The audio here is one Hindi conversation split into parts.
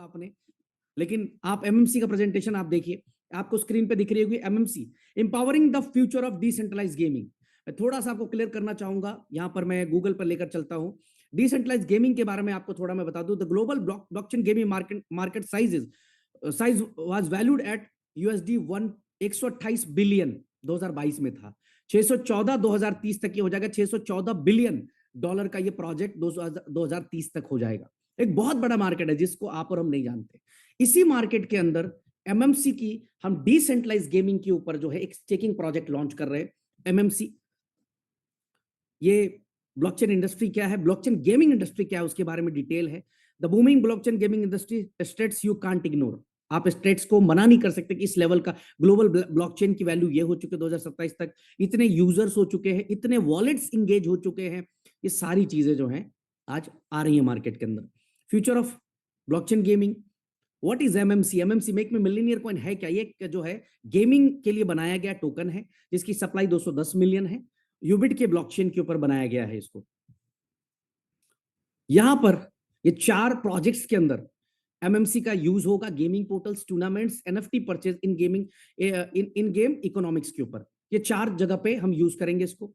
आपने, लेकिन आप एमएमसी का प्रेजेंटेशन आप देखिए, आपको स्क्रीन पे दिख रही होगी MMC empowering the future of decentralize gaming. मैं थोड़ा सा आपको क्लियर करना चाहूंगा, यहां पर मैं गूगल पर लेकर चलता हूं। डिसेंट्रलाइज गेमिंग के बारे में आपको थोड़ा मैं बता दूं। The global blockchain gaming market size was valued at USD 128 billion 2022 में था। 614 2030 तक ये हो जाएगा, 614 बिलियन डॉलर का ये प्रोजेक्ट 2030 तक हो जाएगा। एक बहुत बड़ा मार्केट है जिसको आप और हम नहीं जानते। इसी मार्केट के अंदर एमएमसी की हम डिसेंट्रलाइज गेमिंग के ऊपर जो है एक स्टेकिंग प्रोजेक्ट लॉन्च कर रहे हैं। एमएमसी, ये ब्लॉकचेन इंडस्ट्री क्या है, ब्लॉकचेन गेमिंग इंडस्ट्री क्या है, उसके बारे में डिटेल है। The booming blockchain gaming industry states you can't ignore. आप स्टेट्स को मना नहीं कर सकते कि इस लेवल का ग्लोबल ब्लॉकचेन की वैल्यू ये हो चुके 2027 तक, इतने यूजर्स हो चुके हैं, इतने वॉलेट्स इंगेज हो चुके हैं। ये सारी चीजें जो हैं आज आ रही है मार्केट के अंदर। Future of blockchain gaming, what is MMC? MMC make में मिलियनियर कॉइन है क्या? ये जो है गेमिंग के लिए बनाया गया टोकन है जिसकी सप्लाई 210 मिलियन है। यूबिट के ब्लॉकचेन के ऊपर बनाया गया है इसको। यहां पर ये 4 प्रोजेक्ट्स के अंदर एमएमसी का यूज होगा gaming portals, tournaments, NFT purchase in gaming, in game economics के ऊपर। ये 4 जगह पे हम यूज करेंगे इसको।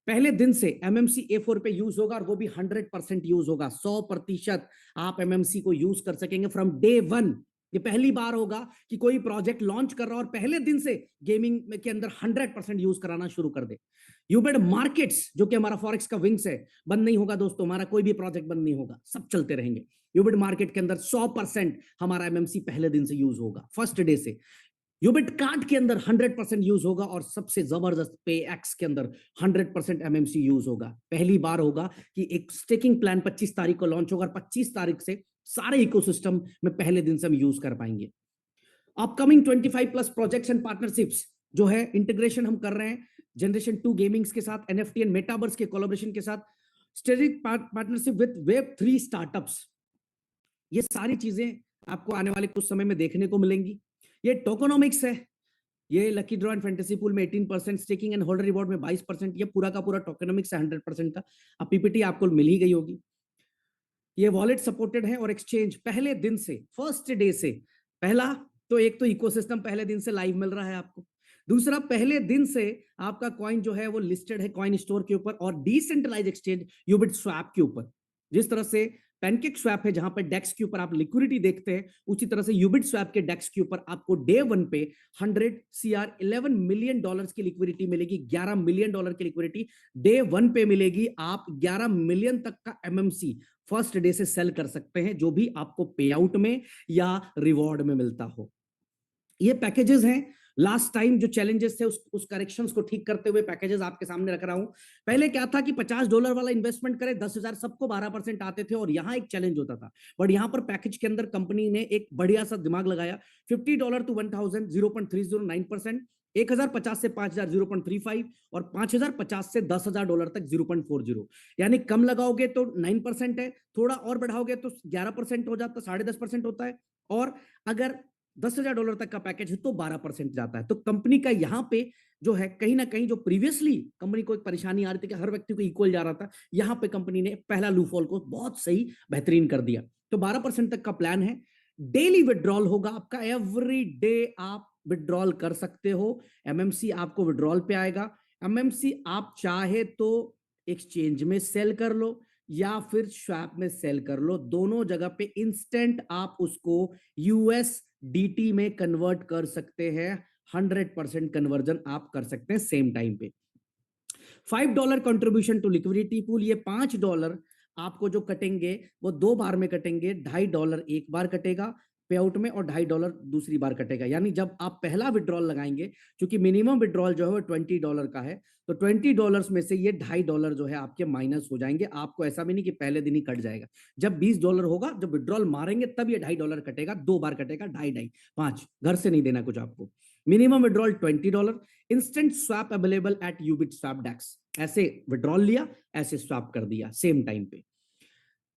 पहले दिन से एमएमसी ए4 पे यूज होगा और वो भी 100% यूज होगा। 100% आप एमएमसी को यूज कर सकेंगे फ्रॉम डे 1। ये पहली बार होगा कि कोई प्रोजेक्ट लॉन्च कर रहा है और पहले दिन से गेमिंग के अंदर 100% यूज कराना शुरू कर दे। यूबिट मार्केट्स, जो कि हमारा फॉरेक्स का विंग्स है, बंद नहीं होगा दोस्तों। हमारा कोई भी प्रोजेक्ट बंद नहीं होगा, सब चलते रहेंगे। यूबिट मार्केट के अंदर 100% हमारा एमएमसी पहले दिन से यूज होगा, फर्स्ट डे से। यूबिट कार्ड के अंदर 100% यूज होगा और सबसे जबरदस्त पे एक्स के अंदर 100% एमएमसी यूज होगा। पहली बार होगा कि एक स्टेकिंग प्लान 25 तारीख को लॉन्च होगा और 25 तारीख से सारे इकोसिस्टम में पहले दिन से हम यूज कर पाएंगे। Upcoming 25 plus projects and partnerships जो है इंटीग्रेशन हम कर रहे हैं जनरेशन 2 गेमिंग्स के साथ, एनएफटी एंड मेटावर्स के कोलैबोरेशन के साथ, strategic partnership with web 3 startups. ये सारी चीजें आपको आने वाले कुछ समय में देखने को मिलेंगी। ये टोकोनॉमिक्स है, ये lucky draw and fantasy pool में 18%, स्टेकिंग एंड होल्डर रिवॉर्ड में 22%। ये पूरा का पूरा टोकेनोमिक्स है 100% का। अब पीपीटी आपको मिल ही गई होगी। ये वॉलेट सपोर्टेड है और एक्सचेंज पहले दिन से, फर्स्ट डे से। पहला तो एक तो इकोसिस्टम पहले दिन से लाइव मिल रहा है आपको। दूसरा, पहले दिन से आपका कॉइन जो है वो लिस्टेड है कॉइन स्टोर के ऊपर और डिसेंट्रलाइज एक्सचेंज यूबिट स्वैप के ऊपर। जिस तरह से पैनकेक स्वैप है जहां पर डेक्स के ऊपर आप लिक्विडिटी देखते हैं, उसी तरह से यूबिट स्वैप के डेक्स के ऊपर आपको डे 1 पे 100 CR 11 मिलियन डॉलर्स की लिक्विडिटी मिलेगी। 11 मिलियन डॉलर की लिक्विडिटी डे 1 पे मिलेगी। आप 11 मिलियन तक का एमएमसी फर्स्ट डे से सेल कर सकते हैं, जो भी आपको पे आउट में या रिवॉर्ड में मिलता हो। ये पैकेजेस हैं। लास्ट टाइम जो चैलेंजेस थे उस करेक्शंस को ठीक करते हुए पैकेजेस आपके सामने रख रहा हूं। पहले क्या था कि $50 वाला इन्वेस्टमेंट करे 10,000 सबको 12% आते थे और यहां एक चैलेंज होता था। बट यहां पर पैकेज के अंदर कंपनी ने एक बढ़िया सा दिमाग लगाया। $50 to 1,000 0.309%, 1,050 से 5,000 0.35 और 5,050 से $10,000 तक 0.40। यानी कम लगाओगे तो 9% है, थोड़ा और बढ़ाओगे तो 11% हो जाता, 10.5% होता है। और अगर $10,000 तक का पैकेज है तो 12% जाता है। तो कंपनी का यहां पे जो है कहीं ना कहीं जो प्रीवियसली कंपनी को एक परेशानी आ रही थी कि हर व्यक्ति को इक्वल जा रहा था, यहां पे कंपनी ने पहला लूफॉल को बहुत सही बेहतरीन कर दिया। तो 12% तक का प्लान है। डेली विड्रॉल होगा आपका, एवरी डे आप विड्रॉल कर सकते हो। एमएमसी आपको विड्रॉल पे आएगा। एमएमसी आप चाहे तो एक्सचेंज में सेल कर लो या फिर स्वैप में सेल कर लो, दोनों जगह पे इंस्टेंट आप उसको यूएसडीटी में कन्वर्ट कर सकते हैं। 100% कन्वर्जन आप कर सकते हैं सेम टाइम पे। $5 कंट्रीब्यूशन टू लिक्विडिटी पूल, ये $5 आपको जो कटेंगे वो 2 बार में कटेंगे। $2.5 एक बार कटेगा पे आउट में और $2.5 दूसरी बार कटेगा। यानी जब आप पहला विड्रॉल लगाएंगे, क्योंकि मिनिमम विड्रॉल जो है वो $20 का है, तो $20 में से ये $2.5 जो है आपके माइनस हो जाएंगे। आपको ऐसा भी नहीं कि पहले दिन ही कट जाएगा। जब $20 होगा, जब विड्रॉल मारेंगे तब ये $2.5 कटेगा। 2 बार कटेगा, 2.5 5 घर से नहीं देना कुछ आपको। Minimum withdrawal $20। Instant swap available at Ubit swap DEX. ऐसे विड्रॉल लिया, ऐसे स्वैप कर दिया सेम टाइम पे।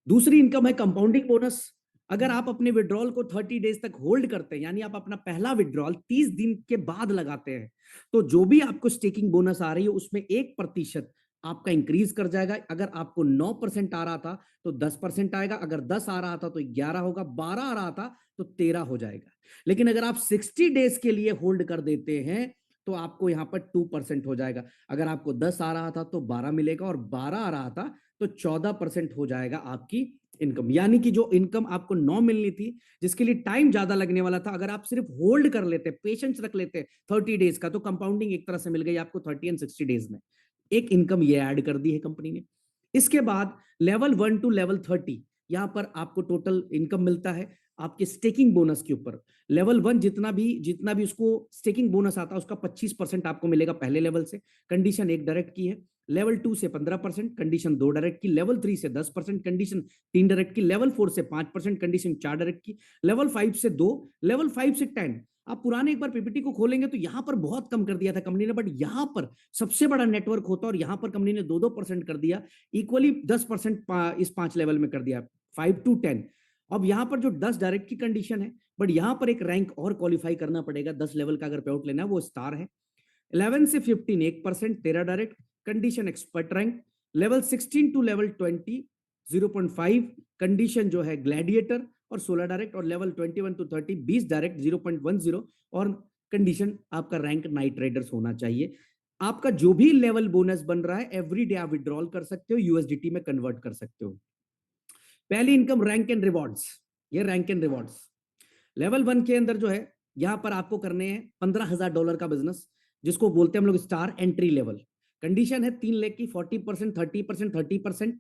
दूसरी इनकम है कंपाउंडिंग बोनस। अगर आप अपने विड्रॉल को 30 डेज तक होल्ड करते हैं, यानी आप अपना पहला विड्रॉल 30 दिन के बाद लगाते हैं, तो जो भी आपको स्टेकिंग बोनस आ रही है उसमें 1% आपका इंक्रीज कर जाएगा। अगर आपको 9% आ रहा था तो 10% आएगा, अगर 10 आ रहा था तो 11 होगा, 12 आ रहा था तो 13 हो जाएगा। लेकिन अगर आप 60 डेज के लिए होल्ड कर देते हैं तो आपको यहां पर 2% हो जाएगा। अगर आपको 10 आ रहा था तो 12 मिलेगा, और 12 आ रहा था तो 14% हो जाएगा आपकी इनकम। यानी कि जो इनकम आपको 9 मिलनी थी, जिसके लिए टाइम ज्यादा लगने वाला था, अगर आप सिर्फ होल्ड कर लेते, पेशेंस रख लेते 30 डेज का, तो कंपाउंडिंग एक तरह से मिल गई आपको 30 एंड 60 डेज में। एक इनकम ये ऐड कर दी है कंपनी ने। इसके बाद लेवल 1 टू लेवल 30, यहां पर आपको टोटल इनकम मिलता है आपके स्टेकिंग बोनस के ऊपर। लेवल 1 जितना भी उसको स्टेकिंग बोनस आता है उसका 25% आपको मिलेगा पहले लेवल से। कंडीशन एक डायरेक्ट की है। लेवल 2 से 15%, कंडीशन 2 डायरेक्ट की। लेवल 3 से 10%, कंडीशन 3 डायरेक्ट की। लेवल 4 से 5%, कंडीशन 4 डायरेक्ट की। लेवल 5 से 2, लेवल 5 से 10। आप पुराने एक बार पीपीटी को खोलेंगे तो यहां पर बहुत कम कर दिया था कंपनी ने, बट यहां पर सबसे बड़ा नेटवर्क होता है, और यहां पर कंपनी ने 2-2% कर दिया। इक्वली 10% इस 5 लेवल में कर दिया, 5 टू 10। अब यहां पर जो 10 डायरेक्ट की कंडीशन है, बट यहां पर एक रैंक और क्वालिफाई करना पड़ेगा। 10 लेवल का अगर पे आउट लेना है वो स्टार है। 11 से 15 1%, 13 direct, condition expert rank. Level 16 to level 20 0.5, condition जो है ग्लैडिएटर, और 16 डायरेक्ट। और लेवल 21 टू 30 20 डायरेक्ट 0.10, और कंडीशन आपका रैंक नाइट राइडर्स होना चाहिए। आपका जो भी लेवल बोनस बन रहा है एवरी डे आप विड्रॉल कर सकते हो, यूएसडीटी में कन्वर्ट कर सकते हो। पहली इनकम रैंक एंड रिवॉर्ड्स। ये रैंक एंड रिवॉर्ड्स लेवल 1 के अंदर जो है, यहां पर आपको करने हैं $15,000 का बिजनेस, जिसको बोलते हैं हम लोग स्टार एंट्री लेवल। कंडीशन है 3 लाख की, 40%, 30%, 30%।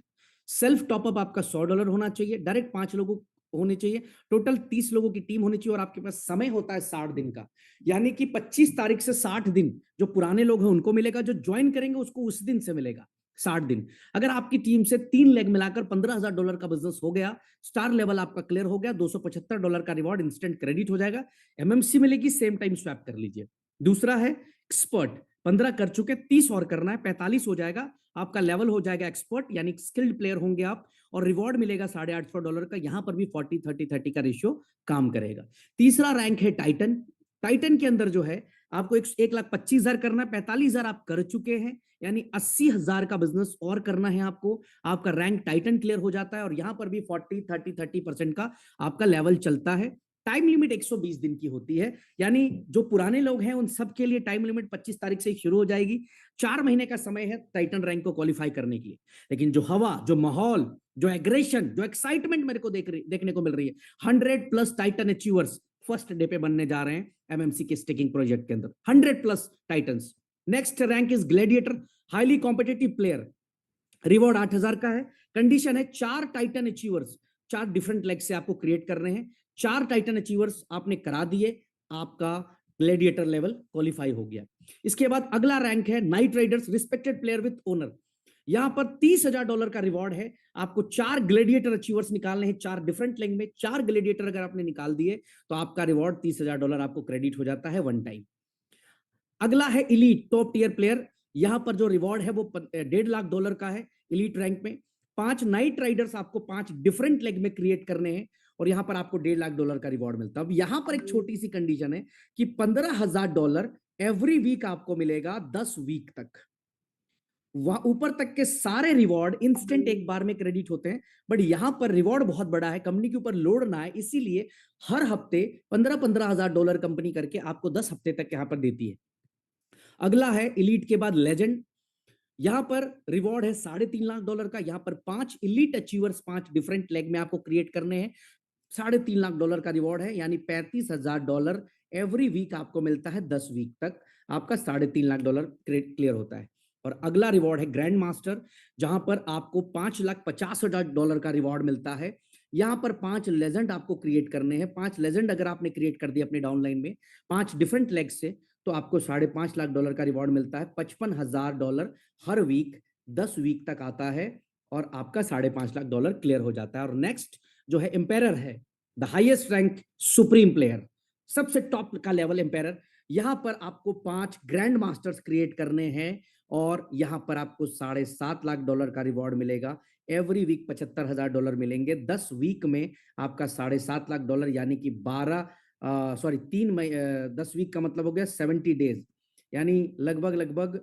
सेल्फ टॉपअप आपका $100 होना चाहिए। डायरेक्ट 5 लोगों होने चाहिए। टोटल 30 लोगों की टीम होनी चाहिए, और आपके पास समय होता है 60 दिन का। यानी कि 25 तारीख से 60 दिन जो पुराने लोग हैं उनको मिलेगा, जो ज्वाइन करेंगे उसको उस दिन से मिलेगा 60 दिन। अगर आपकी टीम से 3 लेग मिलाकर $15,000 का बिजनेस हो गया, स्टार लेवल आपका क्लियर हो गया, $275 का रिवॉर्ड इंस्टेंट क्रेडिट हो जाएगा। एमएमसी मिलेगी, सेम टाइम स्वैप कर लीजिए। दूसरा है एक्सपर्ट। 15 कर चुके, 30 और करना है, 45 हो जाएगा, आपका लेवल हो जाएगा एक्सपर्ट, यानी स्किल्ड प्लेयर होंगे आप, और रिवॉर्ड मिलेगा $850 का। यहां पर भी 40-30-30 का रेशियो काम करेगा। तीसरा रैंक है टाइटन। टाइटन के अंदर जो है आपको 1,25,000 करना है, 45,000 आप कर चुके हैं, यानी 80,000 का बिजनेस और करना है आपको। आपका रैंक टाइटन क्लियर हो जाता है, और यहां पर भी 40-30-30% का आपका लेवल चलता है। टाइम लिमिट 120 दिन की होती है, यानी जो पुराने लोग हैं उन सब के लिए टाइम लिमिट 25 तारीख से ही शुरू हो जाएगी। 4 महीने का समय है टाइटन रैंक को क्वालिफाई करने के लिए। लेकिन जो हवा, जो माहौल, जो एग्रेशन, जो एक्साइटमेंट मेरे को देखने को मिल रही है, 100+ टाइटन अचीवर्स फर्स्ट डे पे बनने जा रहे हैं एमएमसी के स्टेकिंग प्रोजेक्ट के अंदर, 100+ titans. Next rank is gladiator, highly competitive player. Reward 8,000 का है। कंडीशन है 4 टाइटन अचीवर्स, 4 डिफरेंट लेग से आपको क्रिएट करने हैं। 4 टाइटन अचीवर्स आपने करा दिए, आपका ग्लैडिएटर लेवल क्वालिफाई हो गया। इसके बाद अगला रैंक है night Riders, respected player with owner. यहां पर $30,000 का रिवॉर्ड है। आपको 4 ग्लैडिएटर अचीवर्स निकालने हैं, 4 डिफरेंट लेग में। 4 ग्लैडिएटर अगर आपने निकाल दिए तो आपका रिवॉर्ड $30,000 आपको क्रेडिट हो जाता है वन टाइम। अगला है इलीट, टॉप टीयर प्लेयर। यहां पर जो रिवॉर्ड है वो $1.5 लाख का है इलीट रैंक में। 5 नाइट राइडर्स आपको 5 डिफरेंट लेग में क्रिएट करने हैं, और यहां पर आपको $1.5 लाख का रिवॉर्ड मिलता है। अब यहां पर एक छोटी सी कंडीशन है कि $15,000 एवरी वीक आपको मिलेगा 10 वीक तक। वहां ऊपर तक के सारे रिवॉर्ड इंस्टेंट एक बार में क्रेडिट होते हैं, बट यहां पर रिवॉर्ड बहुत बड़ा है, कंपनी के ऊपर लोड ना है, इसीलिए हर हफ्ते 15-15 हजार डॉलर कंपनी करके आपको 10 हफ्ते तक यहां पर देती है। अगला है इलीट के बाद लेजेंड। यहां पर रिवॉर्ड है $3.5 लाख का। यहां पर 5 इलीट अचीवर्स 5 डिफरेंट लेग में आपको क्रिएट करने हैं। $3.5 लाख का रिवॉर्ड है, यानी $35,000 एवरी वीक आपको मिलता है। 10 वीक तक आपका $3.5 लाख क्लियर होता है। और अगला रिवॉर्ड है ग्रैंड मास्टर, जहां पर आपको $5,50,000 का रिवॉर्ड मिलता है। यहां पर 5 लेजेंड आपको क्रिएट करने हैं। 5 लेजेंड अगर आपने क्रिएट कर दिए अपने डाउनलाइन में 5 डिफरेंट लेग से, तो आपको $5.5 लाख का रिवॉर्ड मिलता है। $55,000 हर वीक 10 वीक तक आता है, और आपका $5.5 लाख क्लियर हो जाता है। और नेक्स्ट जो है एम्पायर है, the highest rank supreme player, सबसे टॉप का लेवल एम्पायर। यहां पर आपको 5 ग्रैंड मास्टर्स क्रिएट करने हैं, और यहां पर आपको $7.5 लाख का रिवॉर्ड मिलेगा। एवरी वीक $75,000 मिलेंगे। 10 वीक में आपका $7.5 लाख, यानी कि 10 वीक का मतलब हो गया 70 डेज, यानी लगभग लगभग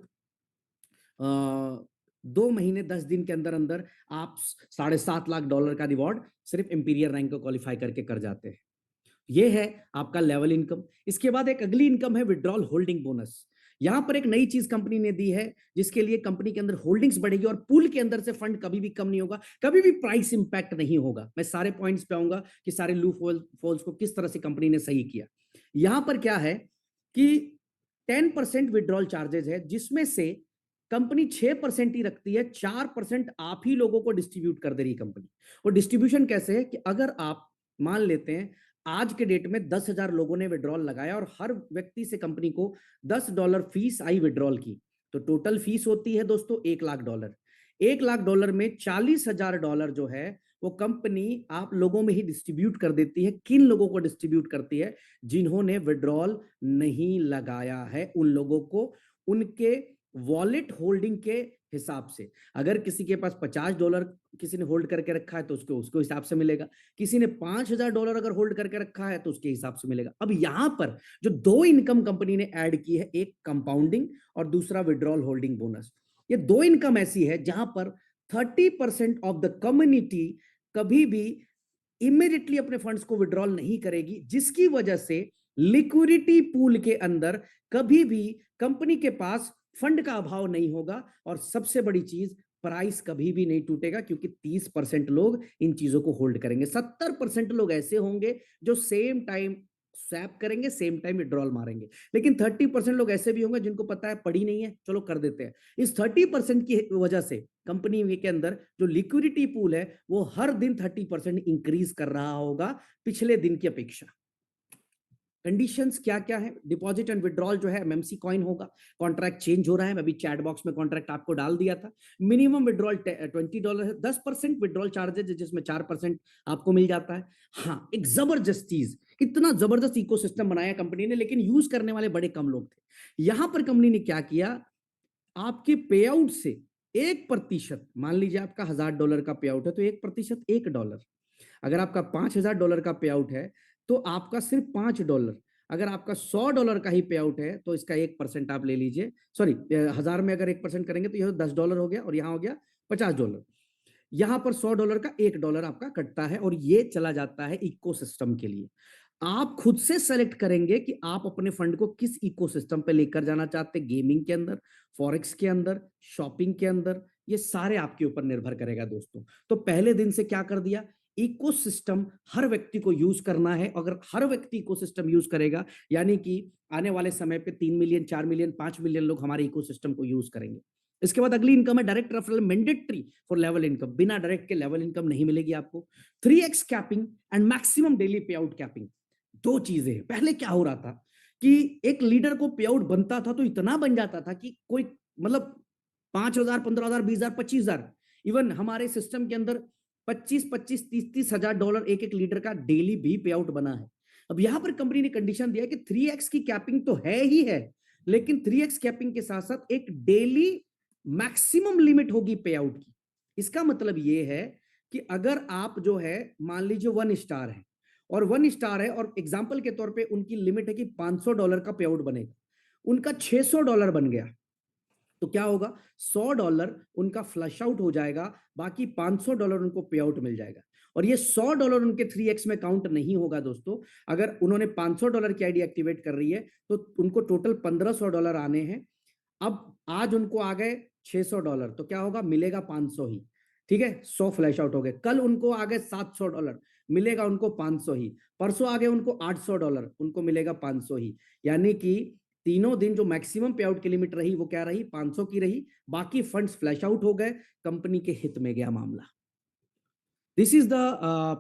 2 महीने 10 दिन के अंदर अंदर आप $7.5 लाख का रिवॉर्ड सिर्फ इंपीरियल रैंक को क्वालिफाई करके कर जाते हैं। ये है आपका लेवल इनकम। इसके बाद एक अगली इनकम है विड्रॉल होल्डिंग बोनस। यहां पर एक नई चीज कंपनी ने दी है, जिसके लिए कंपनी के अंदर होल्डिंग्स बढ़ेगी और पूल के अंदर से फंड कभी भी कम नहीं होगा, कभी भी प्राइस इंपैक्ट नहीं होगा। मैं सारे पॉइंट्स पे आऊंगा कि सारे लूप होल्स को किस तरह से कंपनी ने सही किया। यहां पर क्या है कि 10% विड्रॉल चार्जेस है, जिसमें से कंपनी 6% ही रखती है, 4% आप ही लोगों को डिस्ट्रीब्यूट कर दे रही कंपनी। और डिस्ट्रीब्यूशन कैसे है कि अगर आप मान लेते हैं आज के डेट में 10,000 लोगों ने विड्रॉल लगाया और हर व्यक्ति से कंपनी को $10 फीस आई विड्रॉल की, तो टोटल फीस होती है दोस्तों $1 लाख। $1 लाख में $40,000 जो है वो कंपनी आप लोगों में ही डिस्ट्रीब्यूट कर देती है। किन लोगों को डिस्ट्रीब्यूट करती है? जिन्होंने विड्रॉल नहीं लगाया है, उन लोगों को उनके वॉलेट होल्डिंग के हिसाब से। अगर किसी के पास $50 किसी ने होल्ड करके रखा है तो उसको उसको हिसाब से मिलेगा। किसी ने $5,000 अगर होल्ड करके रखा है तो उसके हिसाब से मिलेगा। अब यहां पर जो दो इनकम कंपनी ने ऐड की है, एक कंपाउंडिंग और दूसरा विड्रॉल होल्डिंग बोनस। ये दो इनकम ऐसी है जहां पर 30% ऑफ द कम्युनिटी कभी भी इमीडिएटली अपने फंड्स को विड्रॉल नहीं करेगी, जिसकी वजह से लिक्विडिटी पूल के अंदर कभी भी कंपनी के पास फंड का अभाव नहीं होगा। और सबसे बड़ी चीज, प्राइस कभी भी नहीं टूटेगा, क्योंकि 30% लोग इन चीजों को होल्ड करेंगे। 70% लोग ऐसे होंगे जो सेम टाइम स्वैप करेंगे, सेम टाइम विड्रॉल मारेंगे। लेकिन 30% लोग ऐसे भी होंगे जिनको पता है पड़ी नहीं है, चलो कर देते हैं। इस 30% की वजह से कंपनी के अंदर जो लिक्विडिटी पूल है वो हर दिन 30% इंक्रीज कर रहा होगा पिछले दिन की अपेक्षा। कंडीशंस क्या क्या है? डिपॉजिट एंड विड्रॉल जो है एमएमसी कॉइन होगा। कॉन्ट्रैक्ट चेंज हो रहा है, मैं अभी चैट बॉक्स में कॉन्ट्रैक्ट आपको डाल दिया था। मिनिमम विड्रॉल $20 है। 10% विड्रॉल चार्जेज है, जिसमें 4% आपको मिल जाता है। हाँ, एक जबरदस्त चीज, इतना जबरदस्त इकोसिस्टम बनाया कंपनी ने, लेकिन यूज करने वाले बड़े कम लोग थे। यहां पर कंपनी ने क्या किया, आपके पे आउट से 1%, मान लीजिए आपका $1,000 का पे आउट है तो 1% $1। अगर आपका $5,000 का पे आउट है तो आपका सिर्फ $5। अगर आपका $100 का ही पे आउट है तो इसका 1% आप ले लीजिए। सॉरी, 1,000 में अगर 1% करेंगे तो यह $10 हो गया और यहां हो गया $50। यहां पर $100 का $1 आपका कटता है और ये चला जाता है इकोसिस्टम के लिए। आप खुद से सेलेक्ट करेंगे कि आप अपने फंड को किस इकोसिस्टम पे लेकर जाना चाहते हैं, गेमिंग के अंदर, फॉरेक्स के अंदर, शॉपिंग के अंदर, ये सारे आपके ऊपर निर्भर करेगा दोस्तों। तो पहले दिन से क्या कर दिया, इकोसिस्टम हर व्यक्ति को यूज करना है। अगर हर व्यक्ति इकोसिस्टम यूज करेगा, यानी कि आने वाले समय पे 3 मिलियन, 4 मिलियन, 5 मिलियन लोग हमारे इकोसिस्टम को यूज करेंगे। इसके बाद अगली इनकम है direct referral, mandatory for level income. बिना डायरेक्ट के लेवल इनकम नहीं मिलेगी आपको। 3x capping and maximum daily पे आउट कैपिंग, दो चीजें हैं। पहले क्या हो रहा था कि एक लीडर को पे आउट बनता था तो इतना बन जाता था कि कोई मतलब 5,000, 15,000, 20,000, 25,000, इवन हमारे सिस्टम के अंदर 25-25, 30-30 हजार डॉलर एक एक लीडर का डेली भी पे आउट बना है। अब यहां पर कंपनी ने कंडीशन दिया कि 3x की कैपिंग तो है ही है, लेकिन 3x कैपिंग के साथ साथ एक डेली मैक्सिमम लिमिट होगी पे आउट की। इसका मतलब यह है कि अगर आप जो है मान लीजिए 1 स्टार है और 1 स्टार है और एग्जाम्पल के तौर पे उनकी लिमिट है कि $500 का पे आउट बनेगा, उनका $600 बन गया तो क्या होगा, $100 उनका फ्लश आउट हो जाएगा, बाकी $500 उनको पे आउट मिल जाएगा। और ये $100 उनके 3x में काउंट नहीं होगा दोस्तों। अगर उन्होंने $500 की आईडी एक्टिवेट कर रही है तो उनको टोटल $1,500 आने हैं। अब आज उनको आ गए $600 तो क्या होगा, मिलेगा 500 ही। ठीक है, 100 फ्लैश आउट हो गए। कल उनको आ गए $700, मिलेगा उनको 500 ही। परसों आ गए उनको $800, उनको मिलेगा 500 ही। यानी कि तीनों दिन जो मैक्सिमम पे आउट की लिमिट रही वो क्या रही, 500 की रही। बाकी फंड्स फ्लैश आउट हो गए, कंपनी के हित में गया मामला। दिस इज द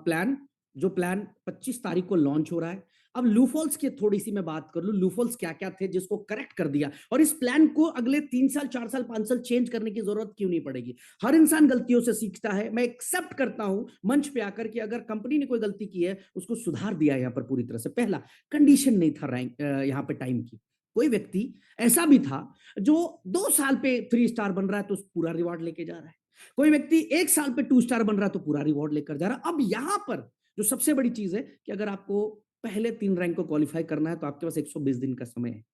प्लान, जो प्लान 25 तारीख को लॉन्च हो रहा है। अब लूफॉल्स की थोड़ी सी मैं बात कर लूं, लूफॉल्स क्या क्या थे जिसको करेक्ट कर दिया, और इस प्लान को अगले 3 साल, 4 साल, 5 साल चेंज करने की जरूरत क्यों नहीं पड़ेगी। हर इंसान गलतियों से सीखता है। मैं एक्सेप्ट करता हूं मंच पे आकर कि अगर कंपनी ने कोई गलती की है उसको सुधार दिया है यहां पर पूरी तरह से। पहला, कंडीशन नहीं था रैंक यहां पे टाइम की। कोई व्यक्ति ऐसा भी था जो 2 साल पे 3 स्टार बन रहा है तो पूरा रिवॉर्ड लेके जा रहा है। कोई व्यक्ति 1 साल पे 2 स्टार बन रहा है तो पूरा रिवॉर्ड लेकर जा रहा है। अब यहां पर जो सबसे बड़ी चीज है कि अगर आपको पहले 3 रैंक को क्वालिफाई करना है तो आपके पास 120 दिन का समय है।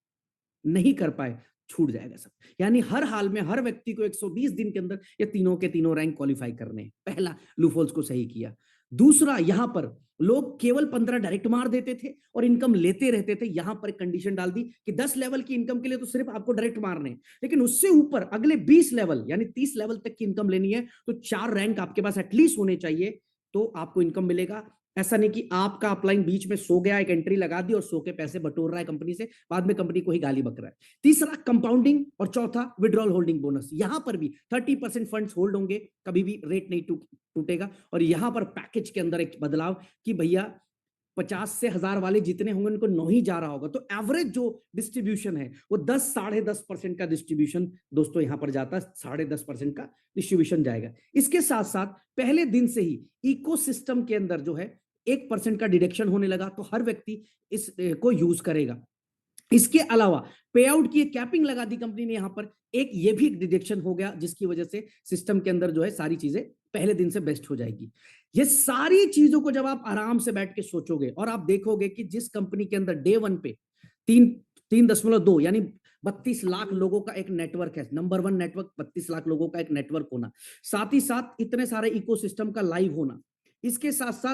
नहीं कर पाए, छूट जाएगा सब। यानी हर हाल में हर व्यक्ति को 120 दिन के अंदर ये तीनों के तीनों रैंक क्वालिफाई करने हैं। पहला लूफोल्स को सही किया। दूसरा, यहां पर लोग केवल 15 डायरेक्ट मार देते थे और इनकम लेते रहते थे। यहां पर कंडीशन डाल दी कि 10 लेवल की इनकम के लिए तो सिर्फ आपको डायरेक्ट मारने, लेकिन उससे ऊपर अगले 20 लेवल यानी 30 लेवल तक की इनकम लेनी है तो 4 रैंक आपके पास एटलीस्ट होने चाहिए, तो आपको इनकम मिलेगा। ऐसा नहीं कि आपका अपलाइन बीच में सो गया, एक एंट्री लगा दी और सो के पैसे बटोर रहा है कंपनी से, बाद में कंपनी को ही गाली बक रहा है। तीसरा कंपाउंडिंग और चौथा विड्रॉल होल्डिंग बोनस। यहां पर भी 30% फंड्स होल्ड होंगे, कभी भी रेट नहीं टूटेगा। और यहां पर पैकेज के अंदर एक बदलाव कि भैया 50 से 1000 वाले जितने होंगे उनको 9 ही जा रहा होगा, तो एवरेज जो डिस्ट्रीब्यूशन है वो 10 10.5% का डिस्ट्रीब्यूशन दोस्तों यहां पर जाता है, 10.5% का डिस्ट्रीब्यूशन जाएगा। इसके साथ साथ पहले दिन से ही इकोसिस्टम के अंदर जो है 1% का डिडक्शन होने लगा, तो हर व्यक्ति इस को यूज करेगा। इसके अलावा पे आउट की कैपिंग लगा दी कंपनी ने, यहां पर एक ये भी डिडक्शन हो गया, जिसकी वजह से सिस्टम के अंदर जो है सारी चीजें पहले दिन से बेस्ट हो जाएगी। ये सारी चीजों को जब आप आराम से बैठ के सोचोगे और आप देखोगे कि जिस कंपनी के अंदर डे वन पे 3.2 यानी 32 लाख लोगों का एक नेटवर्क है, नंबर वन नेटवर्क, 32 लाख लोगों का एक नेटवर्क होना, साथ ही साथ इतने सारे इकोसिस्टम का लाइव होना, इसके साथ साथ